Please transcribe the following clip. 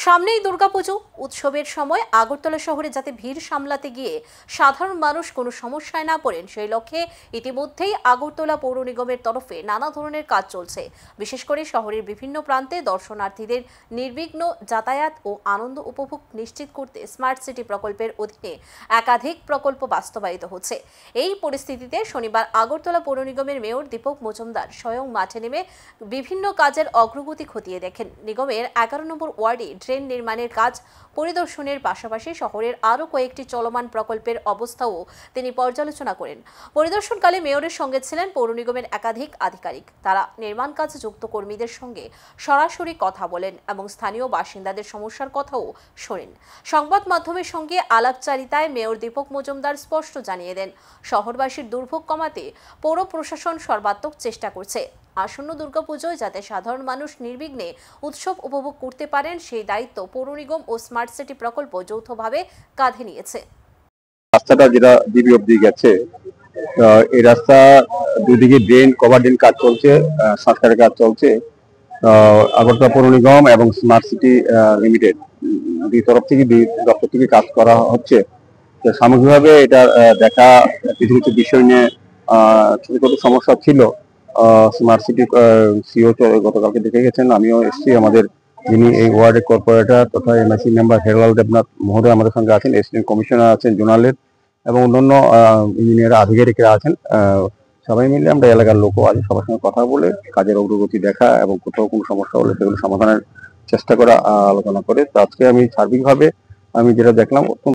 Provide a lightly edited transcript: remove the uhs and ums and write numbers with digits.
সামনেই দুর্গাপুজো উৎসবের সময় আগরতলা শহরে যাতে ভিড় সামলাতে গিয়ে সাধারণ মানুষ কোনো সমস্যায় না পড়েন সেই লক্ষ্যে ইতিমধ্যেই আগরতলা পৌর নিগমের তরফে নানা ধরনের কাজ চলছে। বিশেষ করে শহরের বিভিন্ন প্রান্তে দর্শনার্থীদের নির্বিঘ্ন যাতায়াত ও আনন্দ উপভোগ নিশ্চিত করতে স্মার্ট সিটি প্রকল্পের অধীনে একাধিক প্রকল্প বাস্তবায়িত হচ্ছে। এই পরিস্থিতিতে শনিবার আগরতলা পৌর নিগমের মেয়র দীপক মজুমদার স্বয়ং মাঠে নেমে বিভিন্ন কাজের অগ্রগতি খতিয়ে দেখেন। নিগমের 11 নম্বর ওয়ার্ডে ট্রেন নির্মাণের কাজ পরিদর্শনের পাশাপাশি শহরের আরও কয়েকটি চলমান প্রকল্পের অবস্থাও তিনি পর্যালোচনা করেন। পরিদর্শনকালে মেয়রের সঙ্গে ছিলেন পৌর নিগমের একাধিক আধিকারিক। তারা নির্মাণ কাজে যুক্ত কর্মীদের সঙ্গে সরাসরি কথা বলেন এবং স্থানীয় বাসিন্দাদের সমস্যার কথাও শোনেন। সংবাদ মাধ্যমের সঙ্গে আলাপচারিতায় মেয়র দীপক মজুমদার স্পষ্ট জানিয়ে দেন, শহরবাসীর দুর্ভোগ কমাতে পৌর প্রশাসন সর্বাত্মক চেষ্টা করছে। আসন্ন দুর্গাপুজোয় যাতে সাধারণ মানুষ নির্বিঘ্নে উৎসব উপভোগ করতে পারেন সেই দায়িত্ব পৌর নিগম ও স্মার্ট সিটি প্রকল্প যৌথভাবে কাঁধে নিয়েছে। রাস্তাটা যেটা জিবি অব্দি গেছে, এই রাস্তা দুদিকে ড্রেন কভার ড্রেন কাজ চলছে, সংস্কারের কাজ চলছে। আগরতলা পৌর নিগম এবং স্মার্ট সিটি লিমিটেড দুই তরফ থেকে দুই দপ্তর থেকে কাজ করা হচ্ছে। সামগ্রিকভাবে এটা দেখা কিছু কিছু বিষয় নিয়ে ছোট ছোট সমস্যা ছিল। স্মার্ট সিটি সিও গতকালকে দেখে গেছেন, আমিও এসেছি। আমাদের যিনি এই ওয়ার্ডের কর্পোরেটর তথা এমআইসি মেম্বার হেরলাল দেবনাথ মহোদয় আমাদের সঙ্গে আছেন, এসিস্ট্যান্ট কমিশনার আছেন জোনালের এবং অন্যান্য ইঞ্জিনিয়ার আধিকারিকরা আছেন। সবাই মিলে আমরা এলাকার লোকও আছে, সবার সঙ্গে কথা বলে কাজের অগ্রগতি দেখা এবং কোথাও কোনো সমস্যা হলে সেগুলো সমাধানের চেষ্টা করা আলোচনা করে। তো আজকে আমি সার্বিকভাবে আমি যেটা দেখলাম